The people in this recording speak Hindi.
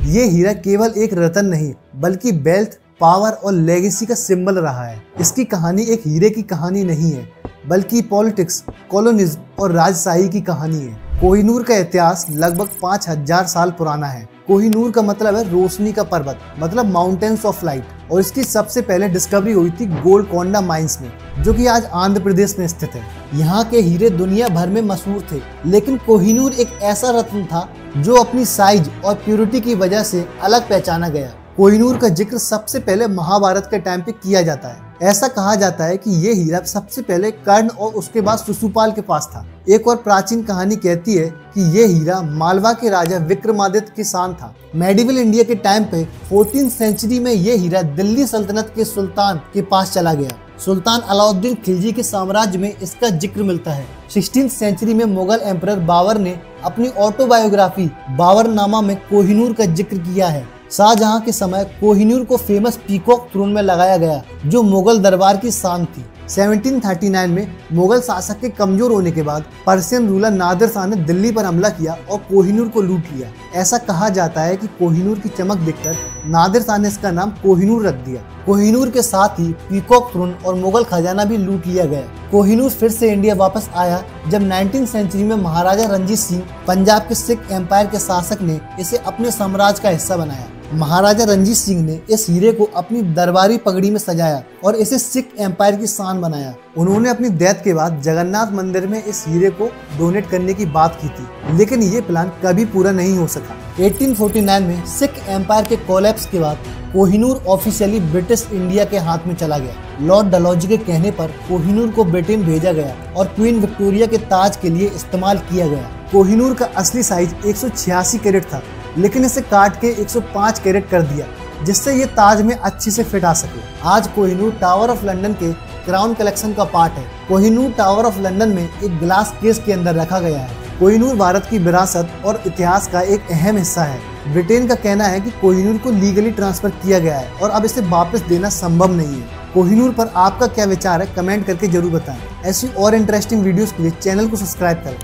ये हीरा केवल एक रतन नहीं बल्कि वेल्थ, पावर और लेगेसी का सिंबल रहा है। इसकी कहानी एक हीरे की कहानी नहीं है बल्कि पॉलिटिक्स, कॉलोनिज्म और राजशाही की कहानी है। कोहिनूर का इतिहास लगभग 5000 साल पुराना है। कोहिनूर का मतलब है रोशनी का पर्वत, मतलब माउंटेन्स ऑफ लाइट, और इसकी सबसे पहले डिस्कवरी हुई थी गोलकोंडा माइंस में, जो कि आज आंध्र प्रदेश में स्थित है। यहाँ के हीरे दुनिया भर में मशहूर थे, लेकिन कोहिनूर एक ऐसा रत्न था जो अपनी साइज और प्योरिटी की वजह से अलग पहचाना गया। कोहिनूर का जिक्र सबसे पहले महाभारत के टाइम पे किया जाता है। ऐसा कहा जाता है कि ये हीरा सबसे पहले कर्ण और उसके बाद शिशुपाल के पास था। एक और प्राचीन कहानी कहती है कि ये हीरा मालवा के राजा विक्रमादित्य की शान था। मेडिवल इंडिया के टाइम पे 14th सेंचुरी में ये हीरा दिल्ली सल्तनत के सुल्तान के पास चला गया। सुल्तान अलाउद्दीन खिलजी के साम्राज्य में इसका जिक्र मिलता है। 16th सेंचुरी में मुगल एम्परर बाबर ने अपनी ऑटोबायोग्राफी बाबरनामा में कोहिनूर का जिक्र किया है। शाहजहां के समय कोहिनूर को फेमस पीकॉक थ्रोन में लगाया गया, जो मुगल दरबार की शान थी। 1739 में मुगल शासक के कमजोर होने के बाद पर्शियन रूलर नादिर शाह ने दिल्ली पर हमला किया और कोहिनूर को लूट लिया। ऐसा कहा जाता है कि कोहिनूर की चमक देखकर नादिर शाह ने इसका नाम कोहिनूर रख दिया। कोहिनूर के साथ ही पीकॉक थ्रोन और मुगल खजाना भी लूट लिया गया। कोहिनूर फिर से इंडिया वापस आया जब 19th सेंचुरी में महाराजा रणजीत सिंह, पंजाब के सिख एम्पायर के शासक, ने इसे अपने साम्राज्य का हिस्सा बनाया। महाराजा रणजीत सिंह ने इस हीरे को अपनी दरबारी पगड़ी में सजाया और इसे सिख एम्पायर की शान बनाया। उन्होंने अपनी डेथ के बाद जगन्नाथ मंदिर में इस हीरे को डोनेट करने की बात की थी, लेकिन ये प्लान कभी पूरा नहीं हो सका। 1849 में सिख एम्पायर के कोलैप्स के बाद कोहिनूर ऑफिशियली ब्रिटिश इंडिया के हाथ में चला गया। लॉर्ड डलहौजी के कहने पर कोहिनूर को ब्रिटेन भेजा गया और क्वीन विक्टोरिया के ताज के लिए इस्तेमाल किया गया। कोहिनूर का असली साइज 186 कैरेट था, लेकिन इसे काट के 105 कैरेट कर दिया, जिससे ये ताज में अच्छे से फिट आ सके। आज कोहिनूर टावर ऑफ लंदन के क्राउन कलेक्शन का पार्ट है। कोहिनूर टावर ऑफ लंदन में एक ग्लास केस के अंदर रखा गया है। कोहिनूर भारत की विरासत और इतिहास का एक अहम हिस्सा है। ब्रिटेन का कहना है कि कोहिनूर को लीगली ट्रांसफर किया गया है और अब इसे वापस देना संभव नहीं है। कोहिनूर पर आपका क्या विचार है, कमेंट करके जरूर बताएं। ऐसी और इंटरेस्टिंग वीडियोस के लिए चैनल को सब्सक्राइब करें।